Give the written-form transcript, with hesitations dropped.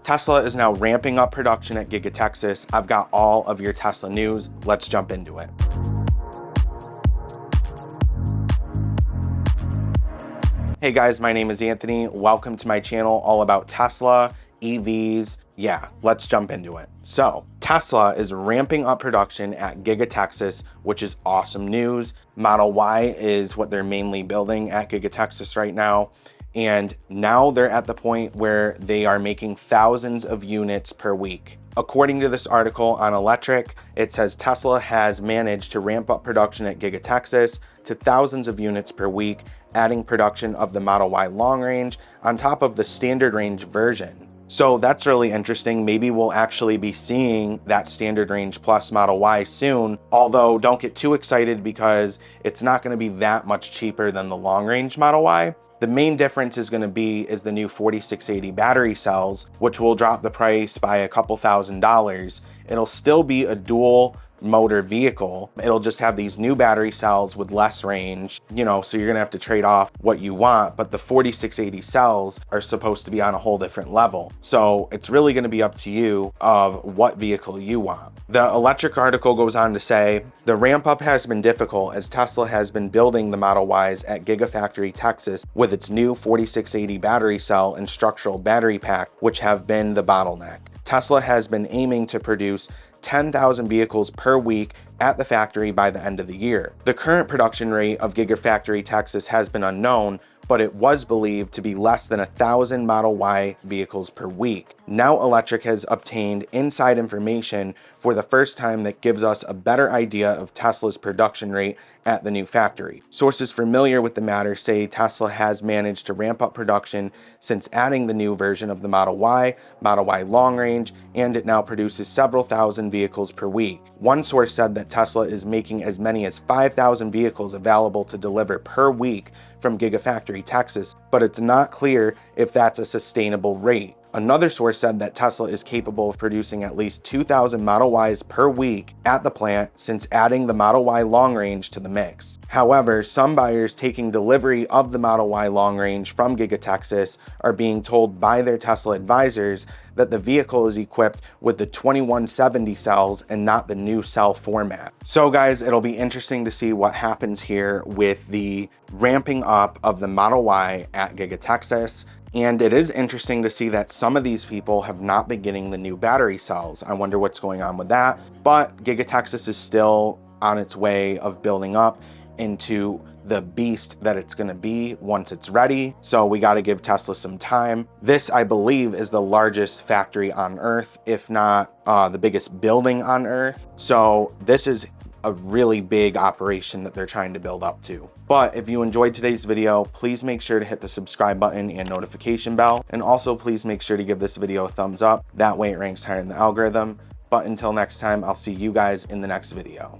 Tesla is now ramping up production at Giga Texas. I've got all of your Tesla news. Let's jump into it. Hey guys, my name is Anthony. Welcome to my channel all about Tesla, EVs. Yeah, let's jump into it. So Tesla is ramping up production at Giga Texas, which is awesome news. Model Y is what they're mainly building at Giga Texas right now. And now they're at the point where they are making thousands of units per week. According to this article on Electric, it says Tesla has managed to ramp up production at Giga Texas to thousands of units per week, adding production of the Model Y long range on top of the standard range version. So that's really interesting. Maybe we'll actually be seeing that standard range plus Model Y soon, although don't get too excited because it's not going to be that much cheaper than the long range Model Y. The main difference is going to be the new 4680 battery cells, which will drop the price by a couple $1,000s. It'll still be a dual motor vehicle. It'll just have these new battery cells with less range, so you're gonna have to trade off what you want, but the 4680 cells are supposed to be on a whole different level. So it's really gonna be up to you of what vehicle you want. The Electric article goes on to say, the ramp up has been difficult as Tesla has been building the Model Ys at Gigafactory Texas with its new 4680 battery cell and structural battery pack, which have been the bottleneck. Tesla has been aiming to produce 10,000 vehicles per week at the factory by the end of the year. The current production rate of Gigafactory Texas has been unknown, but it was believed to be less than 1,000 Model Y vehicles per week. Now Electric has obtained inside information for the first time that gives us a better idea of Tesla's production rate at the new factory. Sources familiar with the matter say Tesla has managed to ramp up production since adding the new version of the Model Y long range, and it now produces several thousand vehicles per week. One source said that Tesla is making as many as 5,000 vehicles available to deliver per week from Gigafactory Texas, but it's not clear if that's a sustainable rate. Another source said that Tesla is capable of producing at least 2,000 Model Ys per week at the plant since adding the Model Y long range to the mix. However, some buyers taking delivery of the Model Y long range from Giga Texas are being told by their Tesla advisors that the vehicle is equipped with the 2170 cells and not the new cell format. So guys, it'll be interesting to see what happens here with the ramping up of the Model Y at Giga Texas. And it is interesting to see that some of these people have not been getting the new battery cells. I wonder what's going on with that. But Giga Texas is still on its way of building up into the beast that it's going to be once it's ready. So we got to give Tesla some time. This, I believe, is the largest factory on Earth, if not the biggest building on Earth. So this is a really big operation that they're trying to build up to. But if you enjoyed today's video, please make sure to hit the subscribe button and notification bell. And also please make sure to give this video a thumbs up. That way it ranks higher in the algorithm. But until next time, I'll see you guys in the next video.